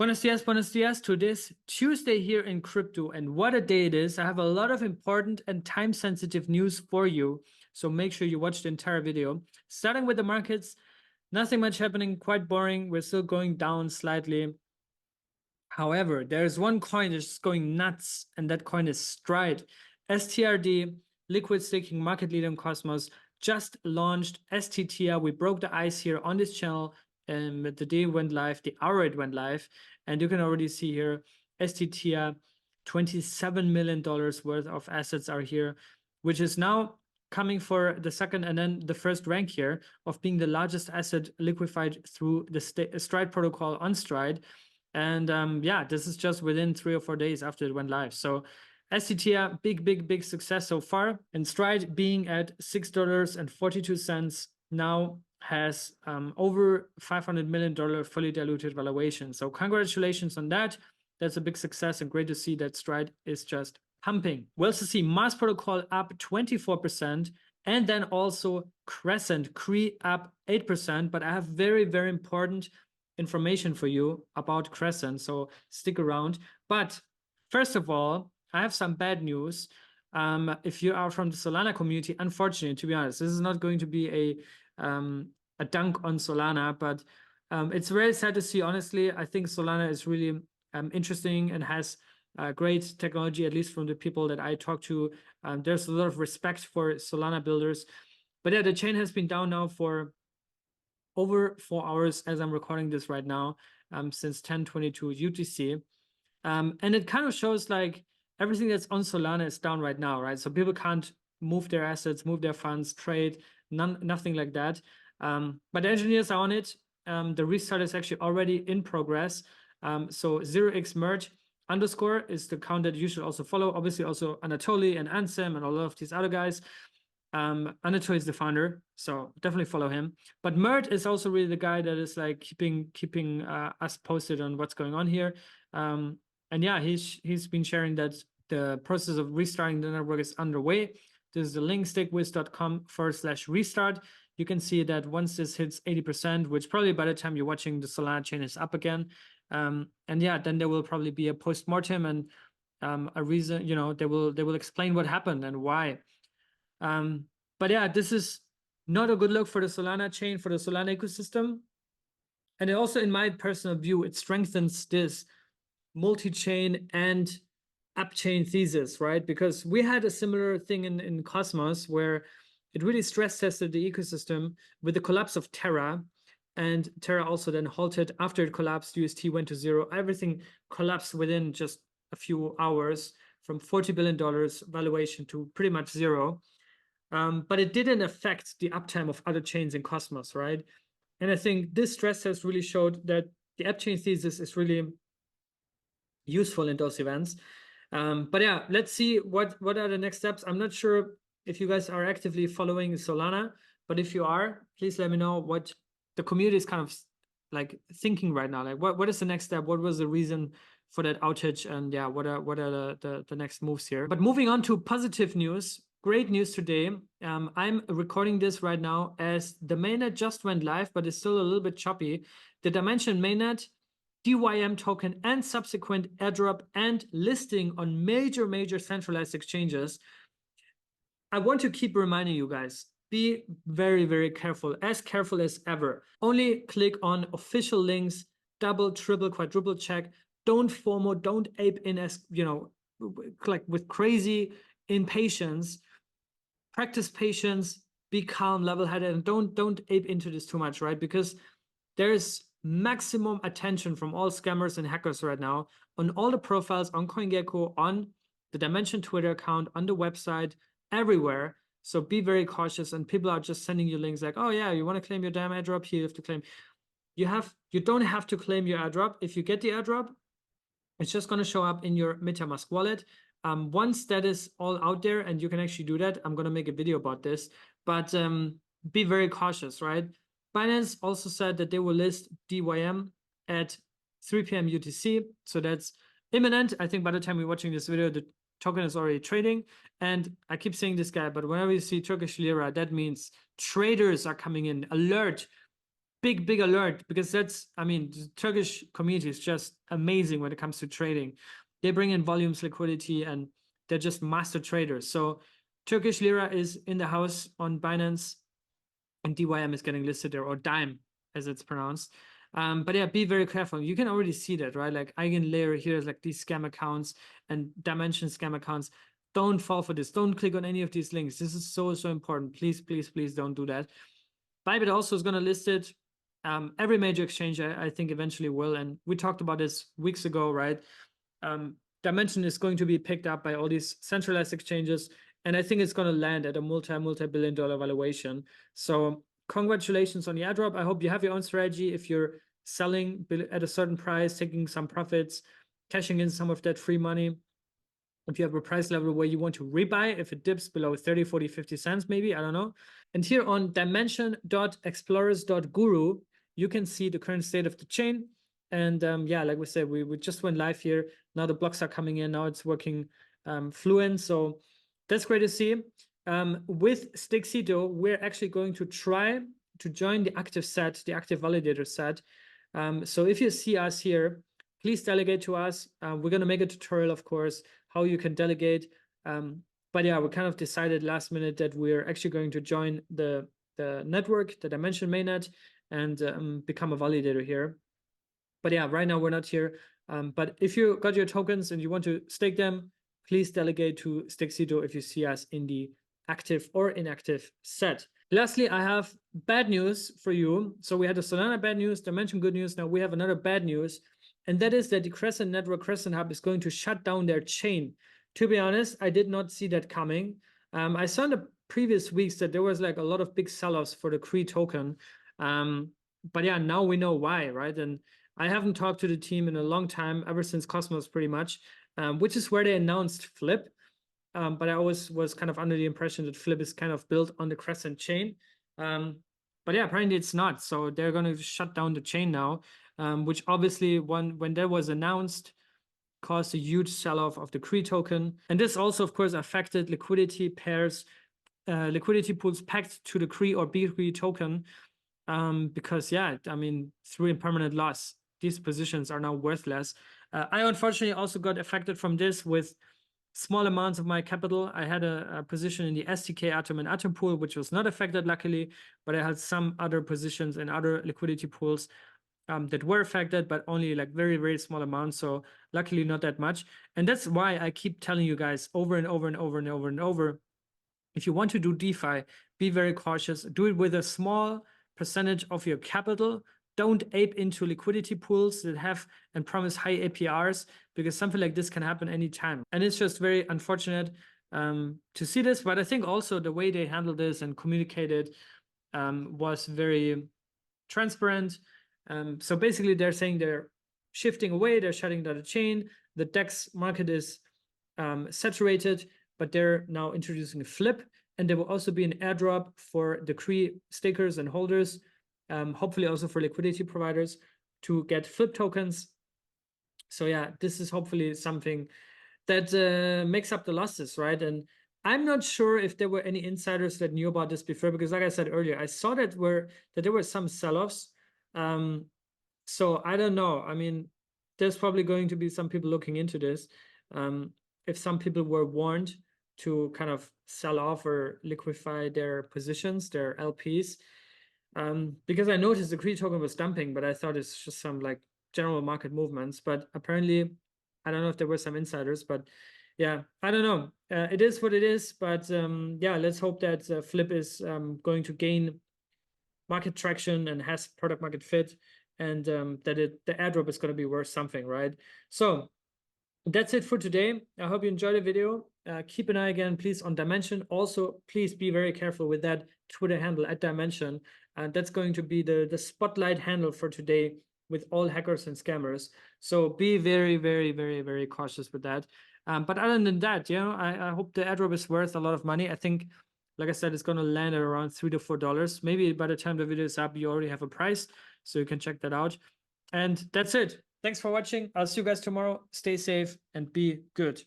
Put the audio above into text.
Buenos dias to this Tuesday here in crypto, and what a day it is. I have a lot of important and time-sensitive news for you, so make sure you watch the entire video. Starting with the markets, nothing much happening, quite boring. We're still going down slightly. However, there's one coin that's going nuts, and that coin is Stride. STRD, liquid staking market leader in Cosmos, just launched stTIA. We broke the ice here on this channel. The day went live, the hour it went live, and you can already see here stTIA, $27 million worth of assets are here, which is now coming for the second and then the first rank here of being the largest asset liquefied through the Stride protocol on Stride. And yeah, this is just within 3 or 4 days after it went live. So stTIA, big success so far. And Stride being at $6.42 now has over $500 million fully diluted valuation. So congratulations on that. That's a big success and great to see that Stride is just pumping. We also see Mars Protocol up 24%, and then also Crescent up 8%. But I have very important information for you about Crescent, so stick around. But first of all, I have some bad news. If you are from the Solana community, unfortunately, to be honest, this is not going to be a dunk on Solana, but it's very sad to see. Honestly, I think Solana is really interesting and has great technology, at least from the people that I talk to. There's a lot of respect for Solana builders, but yeah, the chain has been down now for over 4 hours as I'm recording this right now, since 10:22 UTC. And it kind of shows like everything that's on Solana is down right now, right? So people can't move their assets, move their funds, trade, nothing like that. But the engineers are on it. The restart is actually already in progress. So 0x merge underscore is the account that you should also follow. Obviously also Anatoly and Ansem and a lot of these other guys. Anatoly is the founder, so definitely follow him. But Mert is also really the guy that is like keeping us posted on what's going on here. And yeah, he's been sharing that the process of restarting the network is underway. This is the link stickwiz.com/restart. You can see that once this hits 80%, which probably by the time you're watching the Solana chain is up again. And yeah, then there will probably be a post-mortem and a reason, you know, they will explain what happened and why. But yeah, this is not a good look for the Solana chain, for the Solana ecosystem. And it also, in my personal view, it strengthens this multi-chain and up-chain thesis, right? Because we had a similar thing in Cosmos where it really stress tested the ecosystem with the collapse of Terra. And Terra also then halted after it collapsed. UST went to zero. Everything collapsed within just a few hours, from $40 billion valuation to pretty much zero. But it didn't affect the uptime of other chains in Cosmos, right? And I think this stress test really showed that the upchain thesis is really useful in those events. But yeah, let's see what are the next steps. I'm not sure if you guys are actively following Solana, but if you are, please let me know what the community is kind of like thinking right now. Like what is the next step? What was the reason for that outage? And yeah, what are the next moves here? But moving on to positive news. Great news today. I'm recording this right now as the mainnet just went live, but it's still a little bit choppy. The Dymension mainnet, DYM token, and subsequent airdrop and listing on major centralized exchanges. I want to keep reminding you guys, be very careful as ever. Only click on official links, double, triple, quadruple check. Don't FOMO, don't ape in as, you know, like with crazy impatience. Practice patience, be calm, level-headed, and don't ape into this too much, right? Because there's maximum attention from all scammers and hackers right now on all the profiles on CoinGecko, on the Dymension Twitter account, on the website, everywhere. So be very cautious, and people are just sending you links like, oh yeah, you want to claim your damn airdrop? Here you have to claim. You don't have to claim your airdrop. If you get the airdrop, it's just going to show up in your MetaMask wallet. Once that is all out there and you can actually do that, I'm going to make a video about this, but be very cautious, right? Binance also said that they will list DYM at 3 p.m. UTC. So that's imminent. I think by the time we're watching this video, the token is already trading. And I keep saying this guy, but whenever you see Turkish lira, that means traders are coming in. Alert. big alert, because that's, I mean, the Turkish community is just amazing when it comes to trading. They bring in volumes, liquidity, and they're just master traders. So Turkish lira is in the house on Binance, and DYM is getting listed there, or DYM as it's pronounced. But yeah, be very careful. You can already see that, right? Like Eigenlayer here is like these scam accounts and Dymension scam accounts. Don't fall for this. Don't click on any of these links. This is so important. Please, please don't do that. Bybit also is going to list it. Every major exchange, I think, eventually will. And we talked about this weeks ago, right? Dymension is going to be picked up by all these centralized exchanges. And I think it's going to land at a multi-billion dollar valuation. So congratulations on the airdrop. I hope you have your own strategy. If you're selling at a certain price, taking some profits, cashing in some of that free money. If you have a price level where you want to rebuy, if it dips below 30, 40, 50 cents, maybe, I don't know. And here on Dymension.explorers.guru, you can see the current state of the chain. And yeah, like we said, we just went live here. Now the blocks are coming in. Now it's working fluent. So that's great to see. With stTIA, we're actually going to try to join the active set, the active validator set. So if you see us here, please delegate to us. We're going to make a tutorial, of course, how you can delegate. But yeah, we kind of decided last minute that we're actually going to join the network, the Dymension mainnet, and become a validator here. But yeah, right now we're not here. But if you got your tokens and you want to stake them, please delegate to stTIA if you see us in the active or inactive set. Lastly, I have bad news for you. So we had the Solana bad news, Dymension good news. Now we have another bad news. And that is that the Crescent Network, Crescent Hub is going to shut down their chain. To be honest, I did not see that coming. I saw in the previous weeks that there was like a lot of big sell-offs for the CRE token. But yeah, now we know why, right? And I haven't talked to the team in a long time, ever since Cosmos pretty much, which is where they announced Flip. But I always was kind of under the impression that Flip is kind of built on the Crescent chain. But yeah, apparently it's not. So they're going to shut down the chain now, which obviously when that was announced, caused a huge sell-off of the CRE token. And this also, of course, affected liquidity pairs, liquidity pools pegged to the CRE or BCRE token. Because yeah, I mean, through impermanent loss, these positions are now worthless. I unfortunately also got affected from this with small amounts of my capital. I had a position in the STK Atom and Atom pool, which was not affected, luckily, but I had some other positions in other liquidity pools that were affected, but only like very small amounts. So luckily not that much. And that's why I keep telling you guys over and over. If you want to do DeFi, be very cautious. Do it with a small percentage of your capital. Don't ape into liquidity pools that have and promise high APRs, because something like this can happen anytime. And it's just very unfortunate to see this. But I think also the way they handled this and communicated was very transparent. So basically they're saying they're shifting away, they're shutting down the chain. The DEX market is saturated, but they're now introducing a flip, and there will also be an airdrop for the CRE stakers and holders, hopefully also for liquidity providers to get flip tokens. So yeah, this is hopefully something that makes up the losses, right? And I'm not sure if there were any insiders that knew about this before, because like I said earlier, I saw that there were some sell-offs. So I don't know. I mean, there's probably going to be some people looking into this. If some people were warned to kind of sell off or liquefy their positions, their LPs, because I noticed the CRE token was dumping, but I thought it's just some like general market movements. But apparently, I don't know if there were some insiders, but yeah, I don't know. It is what it is, but yeah, let's hope that Flip is going to gain market traction and has product market fit, and that the airdrop is going to be worth something, right? So that's it for today. I hope you enjoyed the video. Keep an eye again, please, on Dymension. Also, please be very careful with that Twitter handle at Dymension. That's going to be the spotlight handle for today with all hackers and scammers. So be very cautious with that. But other than that, you know, I hope the airdrop is worth a lot of money. I think, like I said, it's going to land at around $3 to $4. Maybe by the time the video is up, you already have a price, so you can check that out. And that's it. Thanks for watching. I'll see you guys tomorrow. Stay safe and be good.